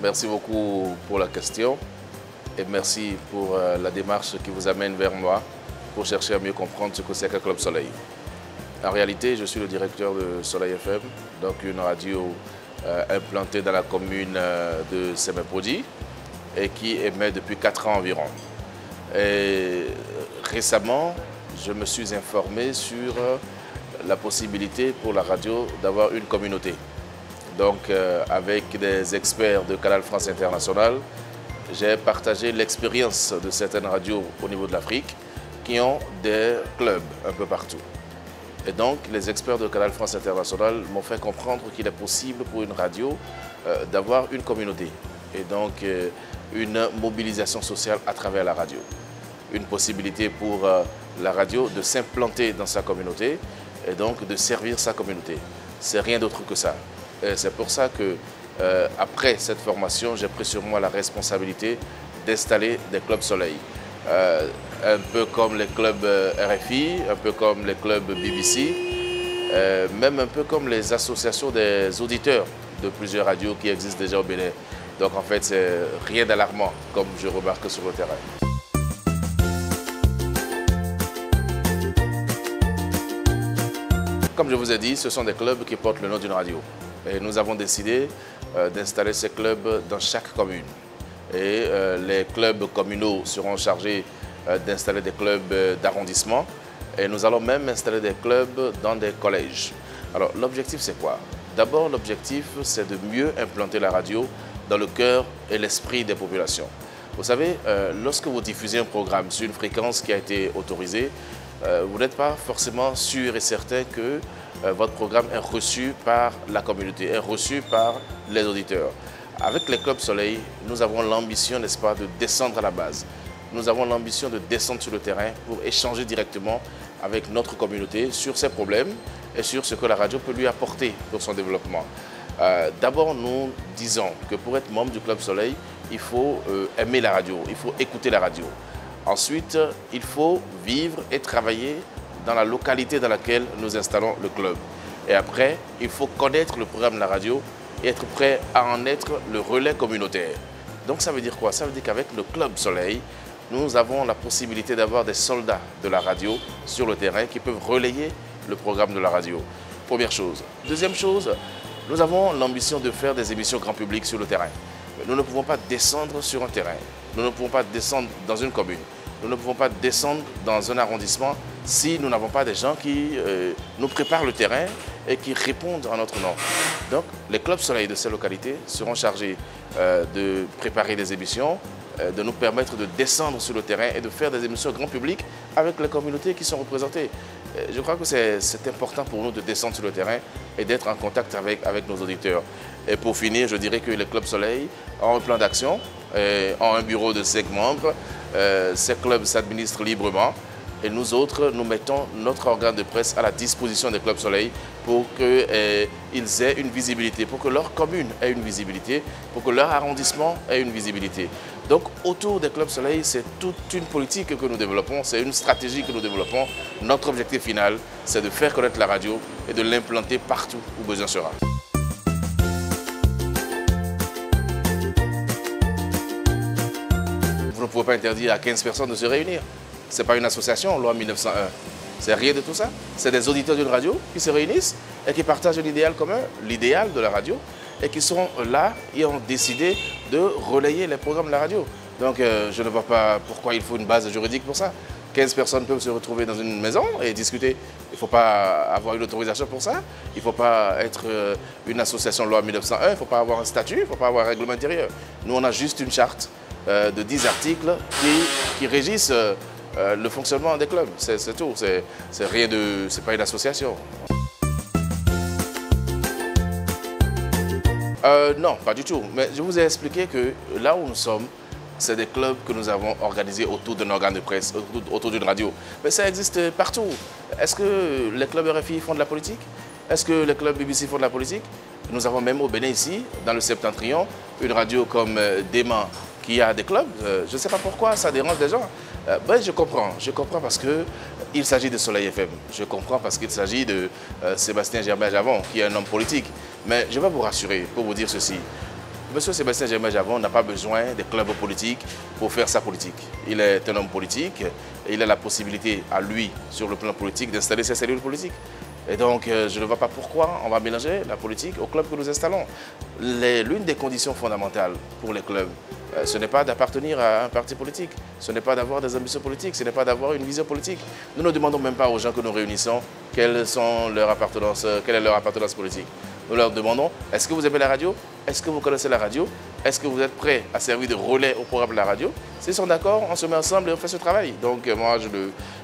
Merci beaucoup pour la question et merci pour la démarche qui vous amène vers moi pour chercher à mieux comprendre ce que c'est qu'un Club Soleil. En réalité, je suis le directeur de Soleil FM, donc une radio implantée dans la commune de Sémépodi et qui émet depuis 4 ans environ. Et récemment, je me suis informé sur la possibilité pour la radio d'avoir une communauté. Donc, avec des experts de Canal France International, j'ai partagé l'expérience de certaines radios au niveau de l'Afrique qui ont des clubs un peu partout. Et donc, les experts de Canal France International m'ont fait comprendre qu'il est possible pour une radio d'avoir une communauté et donc une mobilisation sociale à travers la radio. Une possibilité pour la radio de s'implanter dans sa communauté et donc de servir sa communauté. C'est rien d'autre que ça. C'est pour ça que, après cette formation, j'ai pris sur moi la responsabilité d'installer des clubs soleil. Un peu comme les clubs RFI, un peu comme les clubs BBC, même un peu comme les associations des auditeurs de plusieurs radios qui existent déjà au Bénin. Donc en fait, c'est rien d'alarmant, comme je remarque sur le terrain. Comme je vous ai dit, ce sont des clubs qui portent le nom d'une radio. Et nous avons décidé d'installer ces clubs dans chaque commune. Et les clubs communaux seront chargés d'installer des clubs d'arrondissement. Et nous allons même installer des clubs dans des collèges. Alors l'objectif c'est quoi? D'abord l'objectif c'est de mieux implanter la radio dans le cœur et l'esprit des populations. Vous savez, lorsque vous diffusez un programme sur une fréquence qui a été autorisée, vous n'êtes pas forcément sûr et certain que votre programme est reçu par la communauté, est reçu par les auditeurs. Avec les clubs soleil, nous avons l'ambition, n'est-ce pas, de descendre à la base. Nous avons l'ambition de descendre sur le terrain pour échanger directement avec notre communauté sur ses problèmes et sur ce que la radio peut lui apporter pour son développement. D'abord, nous disons que pour être membre du Club Soleil, il faut aimer la radio, il faut écouter la radio. Ensuite, il faut vivre et travailler dans la localité dans laquelle nous installons le club. Et après, il faut connaître le programme de la radio et être prêt à en être le relais communautaire. Donc ça veut dire quoi? Ça veut dire qu'avec le Club Soleil, nous avons la possibilité d'avoir des soldats de la radio sur le terrain qui peuvent relayer le programme de la radio. Première chose. Deuxième chose, nous avons l'ambition de faire des émissions grand public sur le terrain. Mais nous ne pouvons pas descendre sur un terrain. Nous ne pouvons pas descendre dans une commune. Nous ne pouvons pas descendre dans un arrondissement si nous n'avons pas des gens qui nous préparent le terrain et qui répondent en notre nom. Donc, les clubs soleil de ces localités seront chargés de préparer des émissions, de nous permettre de descendre sur le terrain et de faire des émissions grand public avec les communautés qui sont représentées. Je crois que c'est important pour nous de descendre sur le terrain et d'être en contact avec nos auditeurs. Et pour finir, je dirais que les clubs soleil ont un plan d'action, ont un bureau de 5 membres. Ces clubs s'administrent librement et nous autres, nous mettons notre organe de presse à la disposition des clubs soleil pour qu'ils aient une visibilité, pour que leur commune ait une visibilité, pour que leur arrondissement ait une visibilité. Donc autour des clubs soleil, c'est toute une politique que nous développons, c'est une stratégie que nous développons. Notre objectif final, c'est de faire connaître la radio et de l'implanter partout où besoin sera. Vous ne pouvez pas interdire à 15 personnes de se réunir. Ce n'est pas une association, loi 1901. C'est rien de tout ça. C'est des auditeurs d'une radio qui se réunissent et qui partagent un idéal commun, l'idéal de la radio, et qui seront là et ont décidé de relayer les programmes de la radio. Donc je ne vois pas pourquoi il faut une base juridique pour ça. 15 personnes peuvent se retrouver dans une maison et discuter. Il ne faut pas avoir une autorisation pour ça. Il ne faut pas être une association loi 1901. Il ne faut pas avoir un statut, il ne faut pas avoir un règlement intérieur. Nous, on a juste une charte de 10 articles qui régissent le fonctionnement des clubs. C'est tout. C'est rien de... C'est pas une association. Non, pas du tout. Mais je vous ai expliqué que là où nous sommes, c'est des clubs que nous avons organisés autour d'un organe de presse, autour d'une radio. Mais ça existe partout. Est-ce que les clubs RFI font de la politique? Est-ce que les clubs BBC font de la politique? Nous avons même au Bénin ici, dans le Septentrion, une radio comme Déman qui a des clubs. Je ne sais pas pourquoi ça dérange des gens. Je comprends parce qu'il s'agit de Soleil FM. Je comprends parce qu'il s'agit de Sébastien Germain-Javon, qui est un homme politique. Mais je vais vous rassurer pour vous dire ceci. Monsieur Sébastien Germain Javon n'a pas besoin des clubs politiques pour faire sa politique. Il est un homme politique et il a la possibilité à lui, sur le plan politique, d'installer ses cellules politiques. Et donc, je ne vois pas pourquoi on va mélanger la politique au club que nous installons. L'une des conditions fondamentales pour les clubs, ce n'est pas d'appartenir à un parti politique, ce n'est pas d'avoir des ambitions politiques, ce n'est pas d'avoir une vision politique. Nous ne demandons même pas aux gens que nous réunissons quelle est leur appartenance politique. Nous leur demandons, est-ce que vous aimez la radio? Est-ce que vous connaissez la radio? Est-ce que vous êtes prêts à servir de relais au programme de la radio? S'ils sont d'accord, on se met ensemble et on fait ce travail. Donc moi,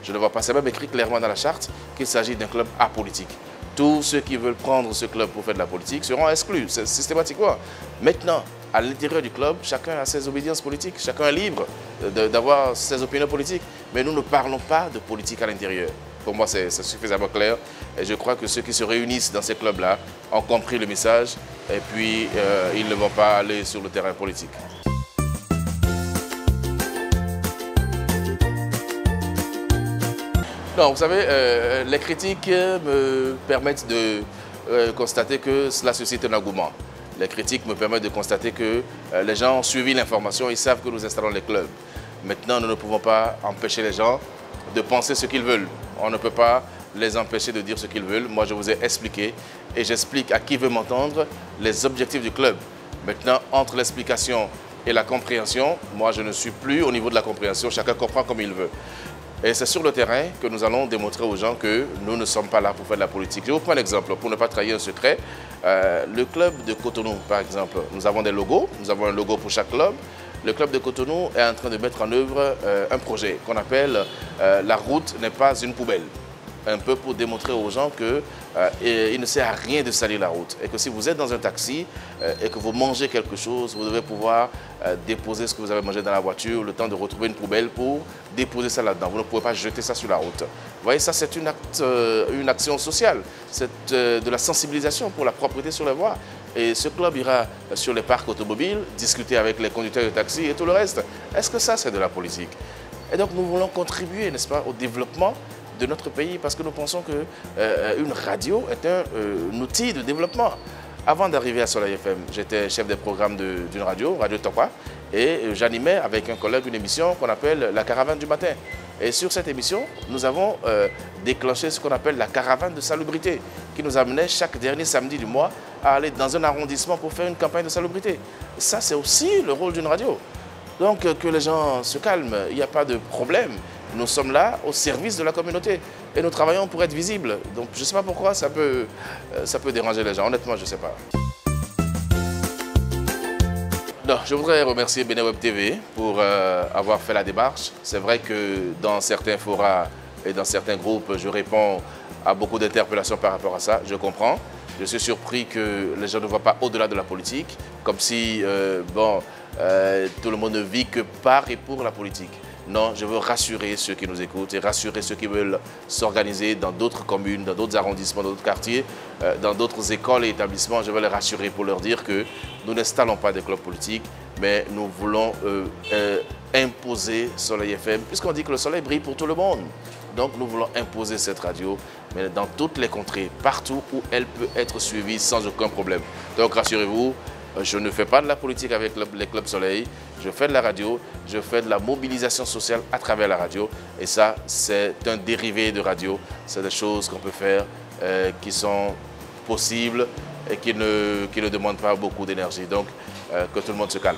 je ne vois pas. C'est même écrit clairement dans la charte qu'il s'agit d'un club apolitique. Tous ceux qui veulent prendre ce club pour faire de la politique seront exclus, systématiquement. Maintenant, à l'intérieur du club, chacun a ses obédiences politiques, chacun est libre d'avoir ses opinions politiques. Mais nous ne parlons pas de politique à l'intérieur. Pour moi, c'est suffisamment clair. Et je crois que ceux qui se réunissent dans ces clubs-là ont compris le message et puis ils ne vont pas aller sur le terrain politique. Non, vous savez, les critiques me permettent de constater que cela suscite un engouement. Les critiques me permettent de constater que les gens ont suivi l'information, ils savent que nous installons les clubs. Maintenant, nous ne pouvons pas empêcher les gens de penser ce qu'ils veulent. On ne peut pas les empêcher de dire ce qu'ils veulent. Moi, je vous ai expliqué et j'explique à qui veut m'entendre les objectifs du club. Maintenant, entre l'explication et la compréhension, moi, je ne suis plus au niveau de la compréhension. Chacun comprend comme il veut. Et c'est sur le terrain que nous allons démontrer aux gens que nous ne sommes pas là pour faire de la politique. Je vous prends un exemple pour ne pas trahir un secret. Le club de Cotonou, par exemple, nous avons des logos. Nous avons un logo pour chaque club. Le club de Cotonou est en train de mettre en œuvre un projet qu'on appelle « La route n'est pas une poubelle ». Un peu pour démontrer aux gens qu'il ne sert à rien de salir la route. Et que si vous êtes dans un taxi et que vous mangez quelque chose, vous devez pouvoir déposer ce que vous avez mangé dans la voiture, le temps de retrouver une poubelle pour déposer ça là-dedans. Vous ne pouvez pas jeter ça sur la route. Vous voyez, ça c'est une action sociale. C'est de la sensibilisation pour la propreté sur les voies. Et ce club ira sur les parcs automobiles, discuter avec les conducteurs de taxi et tout le reste. Est-ce que ça c'est de la politique? Et donc nous voulons contribuer, n'est-ce pas, au développement de notre pays parce que nous pensons qu'une radio est un outil de développement. Avant d'arriver à Soleil FM, j'étais chef des programmes d'une radio, Radio Tokwa, et j'animais avec un collègue une émission qu'on appelle La Caravane du matin. Et sur cette émission, nous avons déclenché ce qu'on appelle la caravane de salubrité, qui nous amenait chaque dernier samedi du mois à aller dans un arrondissement pour faire une campagne de salubrité. Et ça, c'est aussi le rôle d'une radio. Donc que les gens se calment, il n'y a pas de problème. Nous sommes là au service de la communauté et nous travaillons pour être visibles. Donc je ne sais pas pourquoi ça peut déranger les gens. Honnêtement, je ne sais pas. Non, je voudrais remercier Beneweb TV pour avoir fait la démarche. C'est vrai que dans certains forats et dans certains groupes, je réponds à beaucoup d'interpellations par rapport à ça. Je comprends. Je suis surpris que les gens ne voient pas au-delà de la politique, comme si tout le monde ne vit que par et pour la politique. Non, je veux rassurer ceux qui nous écoutent et rassurer ceux qui veulent s'organiser dans d'autres communes, dans d'autres arrondissements, dans d'autres quartiers, dans d'autres écoles et établissements. Je veux les rassurer pour leur dire que nous n'installons pas des clubs politiques, mais nous voulons imposer Soleil FM, puisqu'on dit que le soleil brille pour tout le monde. Donc nous voulons imposer cette radio, mais dans toutes les contrées, partout où elle peut être suivie sans aucun problème. Donc rassurez-vous, je ne fais pas de la politique avec les clubs Soleil, je fais de la radio, je fais de la mobilisation sociale à travers la radio. Et ça, c'est un dérivé de radio. C'est des choses qu'on peut faire qui sont possibles et qui ne demandent pas beaucoup d'énergie. Donc, que tout le monde se calme.